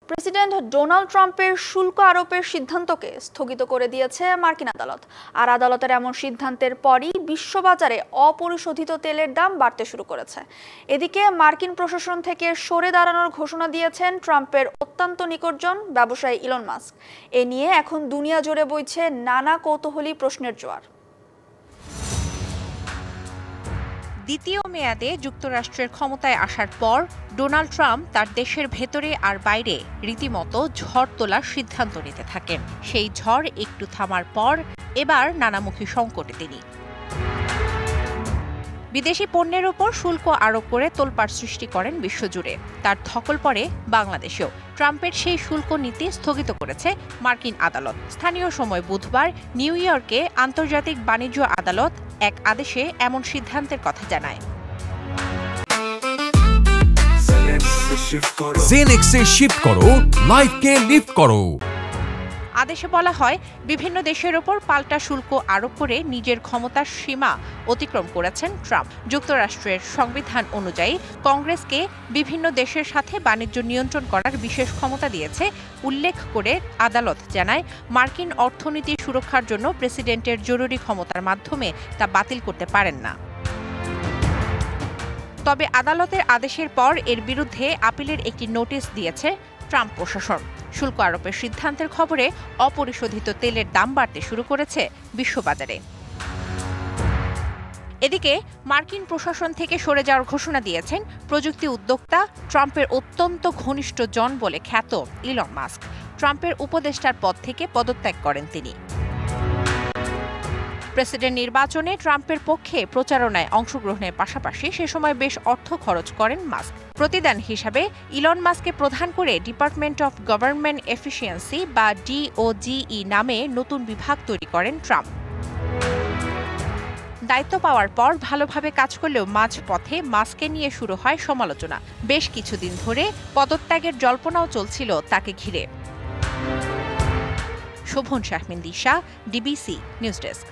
President Donald ট্রাম্পের শুল্ক আরোপের সিদ্ধান্তকে স্থগিত করে দিয়েছে মার্কিন আদালত। আর আদালতের এমন সিদ্ধান্তের পরই বিশ্ববাজারে অপরিশোধিত তেলের দাম বাড়তে শুরু করেছে। এদিকে মার্কিন প্রশাসন থেকে সরে দাঁড়ানোর ঘোষণা দিয়েছেন ট্রাম্পের অত্যন্ত নিকটজন ব্যবসায়ী ইলন মাস্ক। এ নিয়ে এখন দুনিয়া জুড়ে বইছে নানা কৌতূহলী প্রশ্নের জোয়ার। দ্বিতীয় মেয়াদে যুক্তরাষ্ট্রের ক্ষমতায় আসার পর ডোনাল্ড ট্রাম্প তার দেশের ভেতরে আর বাইরে রীতিমতো ঝড় তোলার সিদ্ধান্ত নিতে থাকেন। সেই ঝড় একটু থামার পর এবার নানামুখী সংকটে তিনি। বিদেশি পণ্যের ওপর শুল্ক আরোপ করে তোলপাড় সৃষ্টি করেন বিশ্বজুড়ে। তার ধকল পড়ে বাংলাদেশেও। ট্রাম্পের সেই শুল্ক নীতি স্থগিত করেছে মার্কিন আদালত। স্থানীয় সময় বুধবার নিউ ইয়র্কে আন্তর্জাতিক বাণিজ্য আদালত এক আদেশে এমন সিদ্ধান্তের কথা জানায়। জেনেক্সে শিফট করো, লাইফকে লিফট করো। আদেশে বলা হয়, বিভিন্ন দেশের ওপর পাল্টা শুল্ক আরোপ করে নিজের ক্ষমতার সীমা অতিক্রম করেছেন ট্রাম্প। যুক্তরাষ্ট্রের সংবিধান অনুযায়ী কংগ্রেসকে বিভিন্ন দেশের সাথে বাণিজ্য নিয়ন্ত্রণ করার বিশেষ ক্ষমতা দিয়েছে। উল্লেখ করে আদালত জানায়, মার্কিন অর্থনীতি সুরক্ষার জন্য প্রেসিডেন্টের জরুরি ক্ষমতার মাধ্যমে তা বাতিল করতে পারেন না। তবে আদালতের আদেশের পর এর বিরুদ্ধে আপিলের একটি নোটিশ দিয়েছে ট্রাম্প প্রশাসন। শুল্ক আরোপের সিদ্ধান্তের খবরে অপরিশোধিত তেলের দাম বাড়তে শুরু করেছে বিশ্ববাজারে। এদিকে মার্কিন প্রশাসন থেকে সরে যাওয়ার ঘোষণা দিয়েছেন প্রযুক্তি উদ্যোক্তা ট্রাম্পের অত্যন্ত ঘনিষ্ঠ জন বলে খ্যাত ইলন মাস্ক। ট্রাম্পের উপদেষ্টার পদ থেকে পদত্যাগ করেন তিনি। প্রেসিডেন্ট নির্বাচনে ট্রাম্পের পক্ষে প্রচারণায় অংশগ্রহণের পাশাপাশি সে সময় বেশ অর্থ খরচ করেন মাস্ক। প্রতিদান হিসাবে ইলন মাস্ককে প্রধান করে ডিপার্টমেন্ট অফ গভর্নমেন্ট এফিসিয়েন্সি বা DOGE নামে নতুন বিভাগ তৈরি করেন ট্রাম্প। দায়িত্ব পাওয়ার পর ভালোভাবে কাজ করলেও মাঝপথে মাস্ককে নিয়ে শুরু হয় সমালোচনা। বেশ কিছুদিন ধরে পদত্যাগের জল্পনাও চলছিল তাকে ঘিরে। শোভন শাহমিন দিশা, DBC নিউজ ডেস্ক।